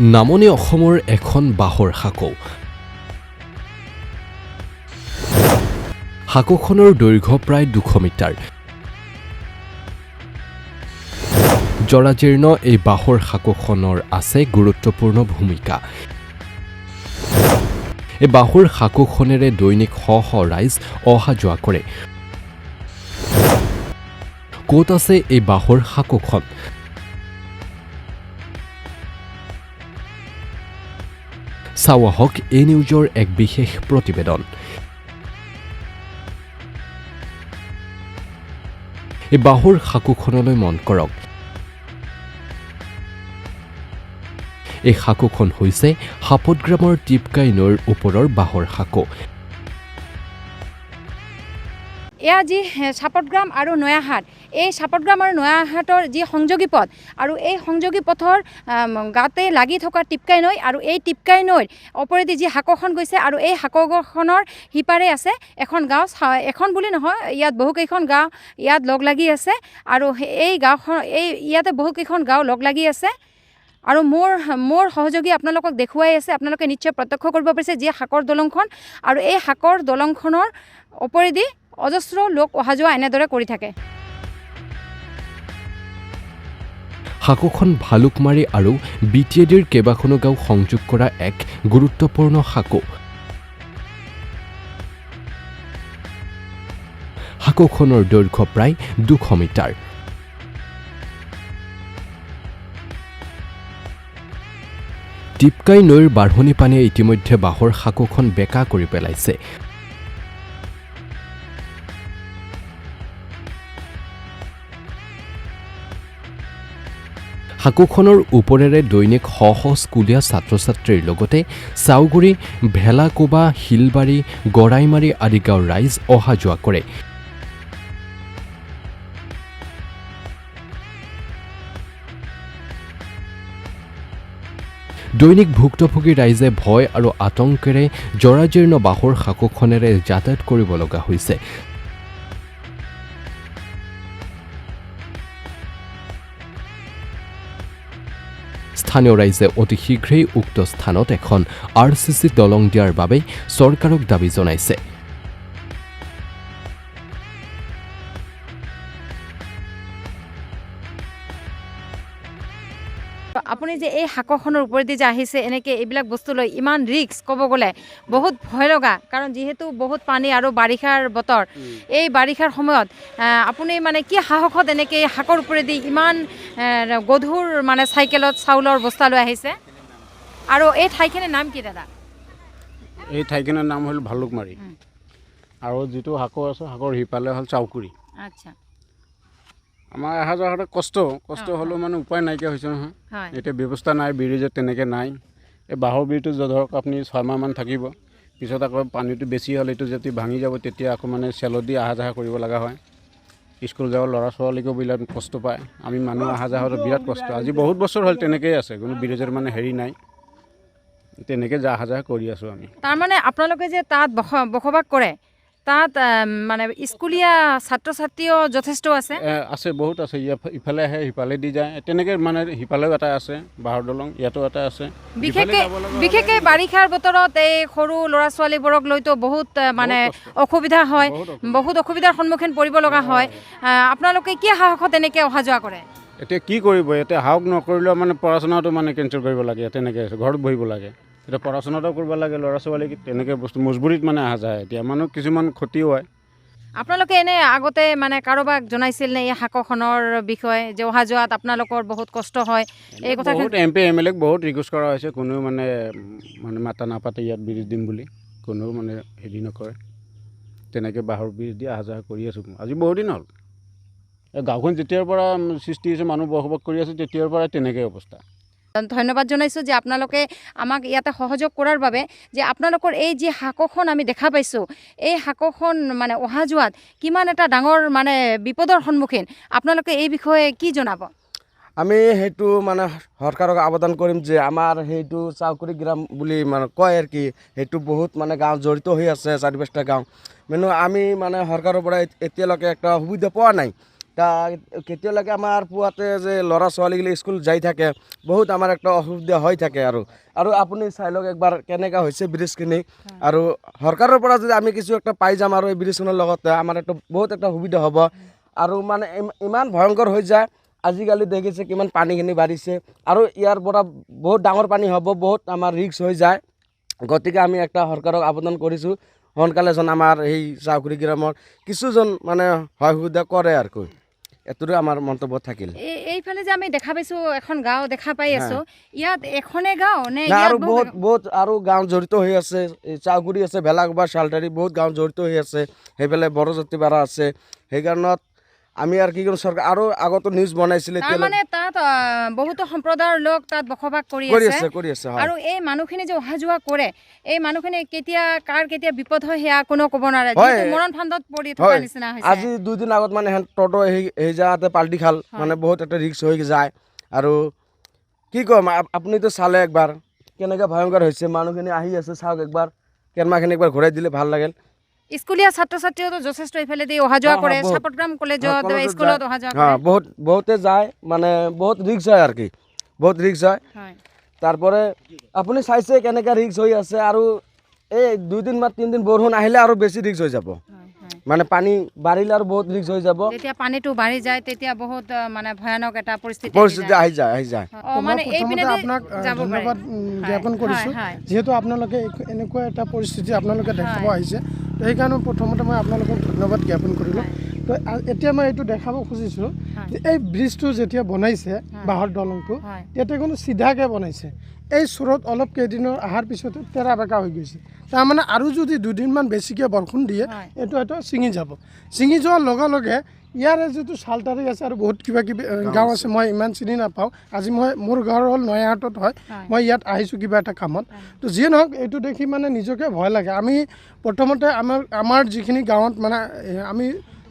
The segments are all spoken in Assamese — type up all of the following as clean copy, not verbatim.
নামনি অসমৰ এখন বাঁহৰ সাঁকো। সাঁকোখনৰ দৈৰ্ঘ্য প্ৰায় 200 মিটাৰ। জৰাজীৰ্ণ এই বাঁহৰ সাঁকোখনৰ আছে গুৰুত্বপূৰ্ণ ভূমিকা। এই বাঁহৰ সাঁকোখনেৰে দৈনিক শ শ ৰাইজ অহা যোৱা কৰে। ক'ত আছে এই বাঁহৰ সাঁকোখন? চাওঁ আহক এই নিউজৰ এক বিশেষ প্ৰতিবেদন। এই বাঁহৰ সাঁকোখনলৈ মন কৰক। এই সাঁকোখন হৈছে সাপতগ্ৰামৰ টিপকাই নৈৰ ওপৰৰ বাঁহৰ সাঁকো। এয়া যি সাপতগ্ৰাম আৰু নয়াহাট, এই সাপতগ্ৰাম আৰু নয়াহাটৰ যি সংযোগী পথ আৰু এই সংযোগী পথৰ গাতে লাগি থকা টিপকাই নৈ আৰু এই টিপকাই নৈৰ ওপৰেদি যি সাঁকোখন গৈছে আৰু এই সাঁকোখনৰ সিপাৰে আছে এখন গাঁও, এখন বুলি নহয়, ইয়াত বহুকেইখন গাঁও ইয়াত লগ লাগি আছে আৰু এই গাঁওখন ইয়াতে বহুকেইখন গাঁও লগ লাগি আছে। আৰু মোৰ সহযোগী আপোনালোকক দেখুৱাই আছে, আপোনালোকে নিশ্চয় প্ৰত্যক্ষ কৰিব পাৰিছে যি সাঁকৰ দলংখন, আৰু এই সাঁকৰ দলংখনৰ ওপৰেদি অজস্ৰ লোক অহা যোৱা এনেদৰে কৰি থাকে। সাঁকোখন ভালুকমাৰী আৰু বিটিএডিৰ কেইবাখনো গাঁও সংযোগ কৰা এক গুৰুত্বপূৰ্ণ সাঁকো। সাঁকোখনৰ দৈৰ্ঘ্য প্ৰায় 200 মিটাৰ। টিপকাই নৈৰ বাঢ়নি পানীয়ে ইতিমধ্যে বাঁহৰ সাঁকোখন বেঁকা কৰি পেলাইছে। সাঁকোখনৰ ওপৰেৰে দৈনিক শ শ স্কুলীয়া ছাত্ৰ ছাত্ৰীৰ লগতে চাউগুৰি, ভেলাকোবা, শিলবাৰী, গড়াইমাৰী আদি গাঁৱৰ ৰাইজ অহা যোৱা কৰে। দৈনিক ভুক্তভোগী ৰাইজে ভয় আৰু আতংকেৰে জৰাজীৰ্ণ বাঁহৰ সাঁকোখনেৰে যাতায়াত কৰিব লগা হৈছে। স্থানীয় ৰাইজে অতি শীঘ্ৰেই উক্ত স্থানত এখন RCC দলং দিয়াৰ বাবে চৰকাৰক দাবী জনাইছে। আপুনি যে এই সাঁকোখনৰ ওপৰেদি যে আহিছে এনেকৈ এইবিলাক বস্তু লৈ, ইমান ৰিস্ক ক'ব গ'লে বহুত ভয় লগা, কাৰণ যিহেতু বহুত পানী আৰু বাৰিষাৰ বতৰ, এই বাৰিষাৰ সময়ত আপুনি মানে কি সাহসত এনেকৈ সাঁকৰ ওপৰেদি ইমান গধুৰ মানে চাইকেলত চাউলৰ বস্তা লৈ আহিছে? আৰু এই ঠাইখিনিৰ নাম কি দাদা? এই ঠাইখিনিৰ নাম হ'ল ভালুকমাৰী, আৰু যিটো সাঁকো আছে সাঁকৰ সিফালে হ'ল চাউকুৰি। আচ্ছা, আমাৰ অহা যোৱা কষ্ট হ'লেও মানে উপায় নাইকিয়া হৈছে নহয়। এতিয়া ব্যৱস্থা নাই, ব্ৰিজত তেনেকৈ নাই। এই বাঁহৰ ব্ৰিজটো ধৰক আপুনি 6 মাহমান থাকিব, পিছত আকৌ পানীটো বেছি হ'লে এইটো যদি ভাঙি যাব তেতিয়া আকৌ মানে চেলত দি অহা যোৱা কৰিব লগা হয়। স্কুল যাব ল'ৰা ছোৱালীকো বিৰাট কষ্ট পায়, আমি মানুহ অহা যোৱা হ'লে বিৰাট কষ্ট। আজি বহুত বছৰ হ'ল তেনেকৈয়ে আছে, কোনো ব্ৰিজৰ মানে হেৰি নাই, তেনেকৈ অহা যোৱা কৰি আছোঁ আমি। তাৰমানে আপোনালোকে যে তাত বসবাস কৰে, তাত মানে স্কুলীয়া ছাত্ৰ ছাত্ৰীও যথেষ্ট আছে? আছে, বহুত আছে। ইফালে আহে সিফালে দি যায়, তেনেকৈ মানে সিফালেও এটা আছে বাঁহৰ দলং, ইয়াতো এটা আছে। বিশেষকৈ বাৰিষাৰ বতৰত এই সৰু ল'ৰা ছোৱালীবোৰক লৈতো বহুত মানে অসুবিধা হয়, বহুত অসুবিধাৰ সন্মুখীন পৰিব লগা হয়। আপোনালোকে কি সাহসত এনেকৈ অহা যোৱা কৰে? এতিয়া কি কৰিব, এতিয়া সাহস নকৰিলেও মানে পঢ়া শুনাটো মানে কেঞ্চেল কৰিব লাগে, তেনেকৈ আছে, ঘৰত বহিব লাগে। এতিয়া পঢ়া শুনাটো কৰিব লাগে ল'ৰা ছোৱালীক, তেনেকৈ বস্তু মজবুৰিত মানে অহা যায়। এতিয়া মানুহ কিছুমান ক্ষতিও হয়। আপোনালোকে এনে আগতে মানে কাৰোবাক জনাইছিল নে এই সাঁকোখনৰ বিষয়ে, যে অহা যোৱাত আপোনালোকৰ বহুত কষ্ট হয়? এই কথা বহুত MP MLA ক বহুত ৰিকুৱেষ্ট কৰা হৈছে, কোনেও মানে মাতা নাপাতে ইয়াত ব্ৰিজ দিম বুলি, কোনেও মানে হেৰি নকৰে। তেনেকৈ বাঁহৰ ব্ৰিজ দি অহা যোৱা কৰি আছোঁ আজি বহুত দিন হ'ল। এই গাঁওখন যেতিয়াৰ পৰা সৃষ্টি হৈছে, মানুহ বসবাস কৰি আছে, তেতিয়াৰ পৰাই তেনেকৈ অৱস্থা। ধন্যবাদ জনাইছোঁ যে আপোনালোকে আমাক ইয়াতে সহযোগ কৰাৰ বাবে। যে আপোনালোকৰ এই যি সাঁকোখন আমি দেখা পাইছোঁ, এই সাঁকোখন মানে অহা যোৱাত কিমান এটা ডাঙৰ মানে বিপদৰ সন্মুখীন, আপোনালোকে এই বিষয়ে কি জনাব? আমি সেইটো মানে চৰকাৰক আবেদন কৰিম যে আমাৰ সেইটো চাউকুৰি গ্ৰাম বুলি মানে কয় আৰু কি, সেইটো বহুত মানে গাঁও জড়িত হৈ আছে, 4-5টা গাঁও। কিন্তু আমি মানে চৰকাৰৰ পৰা এতিয়ালৈকে একটা সুবিধা পোৱা নাই। তা কেতিয়ালৈকে আমাৰ পুৱাতে যে ল'ৰা ছোৱালীগিলা স্কুল যাই থাকে বহুত আমাৰ একটা অসুবিধা হৈ থাকে আৰু আপুনি চাই লওক একবাৰ কেনেকুৱা হৈছে ব্ৰিজখিনি আৰু চৰকাৰৰ পৰা যদি আমি কিছু একটা পাই যাম আৰু এই ব্ৰিজখনৰ লগতে আমাৰ একটা বহুত একটা সুবিধা হ'ব আৰু মানে ইমান ভয়ংকৰ হৈ যায় আজিকালি দেখিছে কিমান পানীখিনি বাঢ়িছে আৰু ইয়াৰ পৰা বহুত ডাঙৰ পানী হ'ব বহুত আমাৰ ৰিস্ক হৈ যায় গতিকে আমি একটা চৰকাৰক আবেদন কৰিছোঁ সোনকালে যেন আমাৰ এই চাউকুৰি গ্ৰামৰ কিছুজন মানে সহায় সুবিধা কৰে আৰু কৈ এতৰে আমাৰ মন্তব্য থাকিল এইফালে যে আমি দেখা পাইছোঁ এখন গাঁও দেখা পাই আছোঁ ইয়াত এখনে গাঁও নে আৰু বহুত আৰু গাঁও জড়িত হৈ আছে চাউকুৰি আছে ভেলাকোবা শালটাৰী বহুত গাঁও জড়িত হৈ আছে সেইফালে বড়জাতিপাৰা আছে সেইকাৰণত আমি আৰ কি কোন সৰকাৰ আৰো আগত নিউজ বনাইছিলে তাৰ মানে তাত বহুত সম্প্ৰদায়েৰ লোক তাত বসবাস কৰি আছে আৰু এই মানুহখিনি যে অহা যোৱা কৰে এই মানুহখিনি কেতিয়া কাৰ কেতিয়া বিপদ হয় সেয়া কোনো ক'ব নোৱাৰে যেটো মৰণ ফান্দত পৰি থকা নিচিনা হৈছে আজি দুই দিন আগত মানে টটো এই জায়গাতে পাল্টি খাল মানে বহুত একটা রিস্ক হৈ যায় আৰু কি কম আপুনি তো চালে একবাৰ কেনেকা ভয়ঙ্কৰ হৈছে মানুহখিনি আহি আছে চাওক একবাৰ কেনমাখিনি একবাৰ ঘূৰাই দিলে ভাল লাগিল স্কুলীয়া ছাত্ৰ ছাত্ৰীও যথেষ্ট ইফালে দি অহা যোৱা কৰে চাপটগ্ৰাম কলেজত স্কুলত অহা যোৱা কৰে বহুতে যায় মানে বহুত ৰিস্ক হয় আৰ কি বহুত ৰিস্ক হয় তাৰপৰে আপুনি চাইছে কেনেকা ৰিস্ক হৈ আছে আৰু এই 2 দিন বা 3 দিন বৰষুণ আহিলে আৰু বেছি ৰিস্ক হৈ যাব মানে পানী বাঢ়িলে আৰু বহুত রিস্ক হৈ যাব যেতিয়া পানীটো বাঢ়ি যায় তেতিয়া বহুত মানে ভয়ানক এটা পৰিস্থিতি আহি যায় মানে এই পিনে আপোনাক ধন্যবাদ জ্ঞাপন কৰিছোঁ যেহেতু আপোনালোকে এনেকুৱা এটা পৰিস্থিতি আপোনালোকে দেখাব আহিছে সেইকাৰণে প্ৰথমতে মই আপোনালোকক ধন্যবাদ জ্ঞাপন কৰিলোঁ তো এতিয়া মই এইটো দেখাব খুজিছোঁ যে এই ব্ৰিজটো যেতিয়া বনাইছে বাঁহৰ দলংটো তেতিয়া কোনো চিধাকৈ বনাইছে এই চোৰত অলপ কেইদিনৰ অহাৰ পিছতে তেৰা বেকা হৈ গৈছে তাৰমানে আৰু যদি 2 দিনমান বেছিকৈ বৰষুণ দিয়ে এইটো হয়তো ছিঙি যাব ছিঙি যোৱাৰ লগে লগে ইয়াৰে যিটো শালটাৰী আছে আৰু বহুত কিবা কিবি গাঁও আছে মই ইমান চিনি নাপাওঁ আজি মই মোৰ ঘৰ হ'ল নয়াহাটত হয় মই ইয়াত আহিছোঁ কিবা এটা কামত তো যিয়ে নহওক এইটো দেখি মানে নিজকে ভয় লাগে আমি প্ৰথমতে আমাৰ যিখিনি গাঁৱত মানে আমি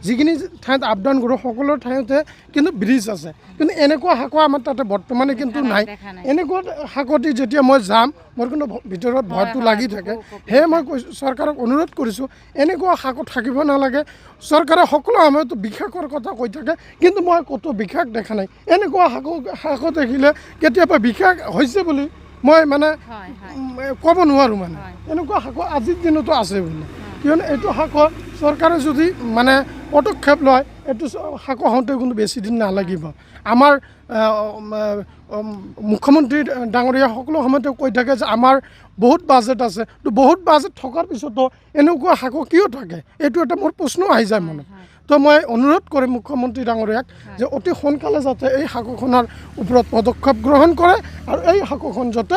যিখিনি ঠাইত আপ ডাউন কৰোঁ সকলো ঠাইতে কিন্তু ব্ৰিজ আছে কিন্তু এনেকুৱা শাকোৱা আমাৰ তাতে বৰ্তমানে কিন্তু নাই এনেকুৱা শাকতি যেতিয়া মই যাম মোৰ কিন্তু ভিতৰত ভয়টো লাগি থাকে সেয়ে মই চৰকাৰক অনুৰোধ কৰিছোঁ এনেকুৱা শাকত থাকিব নালাগে চৰকাৰে সকলো সময়তো বিষাকৰ কথা কৈ থাকে কিন্তু মই ক'তো বিষাক দেখা নাই এনেকুৱা শাকত দেখিলে কেতিয়াবা বিষাক হৈছে বুলি মই মানে ক'ব নোৱাৰোঁ মানে এনেকুৱা শাক আজিৰ দিনতো আছে বুলি কিয়নো এইটো শাক চৰকাৰে যদি মানে পদক্ষেপ লয় এইটো শাক হওঁতে কিন্তু বেছি দিন নালাগিব আমাৰ মুখ্যমন্ত্ৰী ডাঙৰীয়া সকলো সময়তে কৈ থাকে যে আমাৰ বহুত বাজেট আছে তো বহুত বাজেট থকাৰ পিছতো এনেকুৱা শাক কিয় থাকে এইটো এটা মোৰ প্ৰশ্ন আহি যায় মনত তো মই অনুৰোধ কৰিম মুখ্যমন্ত্ৰী ডাঙৰীয়াক যে অতি সোনকালে যাতে এই শাকখনৰ ওপৰত পদক্ষেপ গ্ৰহণ কৰে আৰু এই শাকখন যাতে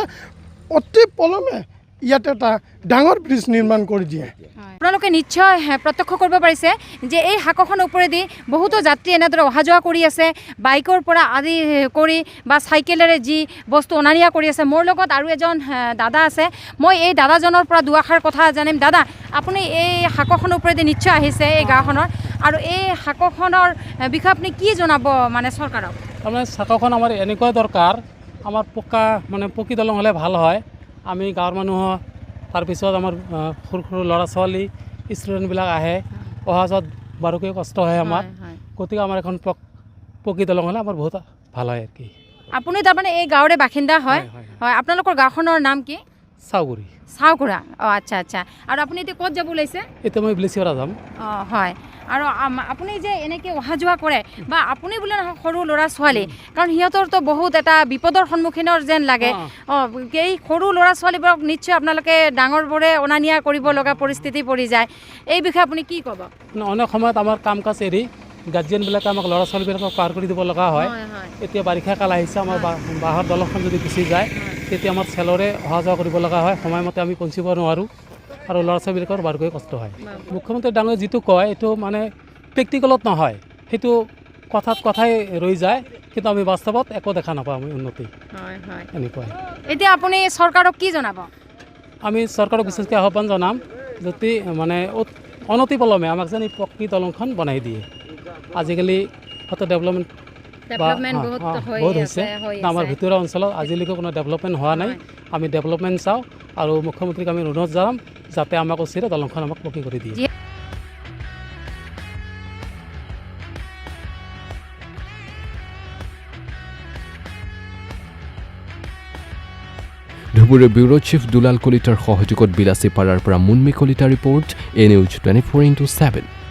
অতি পলমে ইয়াতে এটা ডাঙৰ ব্ৰিজ নিৰ্মাণ কৰি দিয়ে আপোনালোকে নিশ্চয় প্ৰত্যক্ষ কৰিব পাৰিছে যে এই শাকখনৰ ওপৰেদি বহুতো যাত্ৰী এনেদৰে অহা যোৱা কৰি আছে বাইকৰ পৰা আদি কৰি বা চাইকেলেৰে যি বস্তু অনা নিয়া কৰি আছে মোৰ লগত আৰু এজন দাদা আছে মই এই দাদাজনৰ পৰা দুআষাৰ কথা জানিম দাদা আপুনি এই শাকখনৰ ওপৰেদি নিশ্চয় আহিছে এই গাঁওখনৰ আৰু এই শাকখনৰ বিষয়ে আপুনি কি জনাব মানে চৰকাৰক তাৰমানে শাকখন আমাৰ এনেকুৱা দৰকাৰ আমাৰ পকী দলং হ'লে ভাল হয় আমি গাঁৱৰ মানুহ তাৰপিছত আমাৰ সৰু সৰু ল'ৰা ছোৱালী ষ্টুডেণ্টবিলাক আহে অহা যোৱাত বাৰুকৈ কষ্ট হয় আমাৰ গতিকে আমাৰ এখন পকী দলং হ'লে আমাৰ বহুত ভাল হয় আৰু কি আপুনি তাৰমানে এই গাঁৱৰে বাসিন্দা হয় হয় আপোনালোকৰ গাঁওখনৰ নাম কি চাউকুৰা আচ্ছা আচ্ছা আৰু আপুনি এতিয়া ক'ত যাব ওলাইছে এতিয়া মই ব্লিচিপাৰা যাম হয় আৰু আপুনি যে এনেকৈ অহা যোৱা কৰে বা আপুনি বোলে নহয় সৰু ল'ৰা ছোৱালী কাৰণ সিহঁতৰতো বহুত এটা বিপদৰ সন্মুখীনৰ যেন লাগে এই সৰু ল'ৰা ছোৱালীবোৰক নিশ্চয় আপোনালোকে ডাঙৰবোৰে অনা নিয়া কৰিব লগা পৰিস্থিতি পৰি যায় এই বিষয়ে আপুনি কি ক'ব অনেক সময়ত আমাৰ কাম কাজ এৰি গাৰ্জিয়ানবিলাকে আমাক ল'ৰা ছোৱালীবিলাকক পাৰ কৰি দিব লগা হয় এতিয়া বাৰিষা কাল আহিছে আমাৰ বাঁহৰ দলংখন যদি গুচি যায় তেতিয়া আমাৰ চেলৰে অহা যোৱা কৰিব লগা হয় সময়মতে আমি পঞ্চিব নোৱাৰোঁ আৰু ল'ৰা ছোৱালীবিলাকৰ বাৰুকৈ কষ্ট হয় মুখ্যমন্ত্ৰী ডাঙৰে যিটো কয় এইটো মানে প্ৰেক্টিকেলত নহয় সেইটো কথাই ৰৈ যায় কিন্তু আমি বাস্তৱত একো দেখা নাপাওঁ আমি উন্নতি এনেকুৱাই এতিয়া আপুনি চৰকাৰক কি জনাব আমি চৰকাৰক বিশেষকৈ আহ্বান জনাম যদি মানে অনতি পলমে আমাক যেন এই পকী দলংখন বনাই দিয়ে আজিকালি হয়তো ডেভেলপমেণ্ট বহুত হৈছে আমাৰ ভিতৰুৱা অঞ্চলত আজিলৈকে কোনো ডেভেলপমেণ্ট হোৱা নাই আমি ডেভেলপমেণ্ট চাওঁ আৰু মুখ্যমন্ত্ৰীক আমি অনুৰোধ জনাম যাতে আমাক উচিত দলংখন আমাক পকী কৰি দিয়ে ধুবুৰীৰ ব্যুৰো চিফ দুলাল কলিতাৰ সহযোগত বিলাচীপাৰাৰ পৰা মুন্মি কলিতা ৰিপৰ্ট, এ নিউজ 24/7।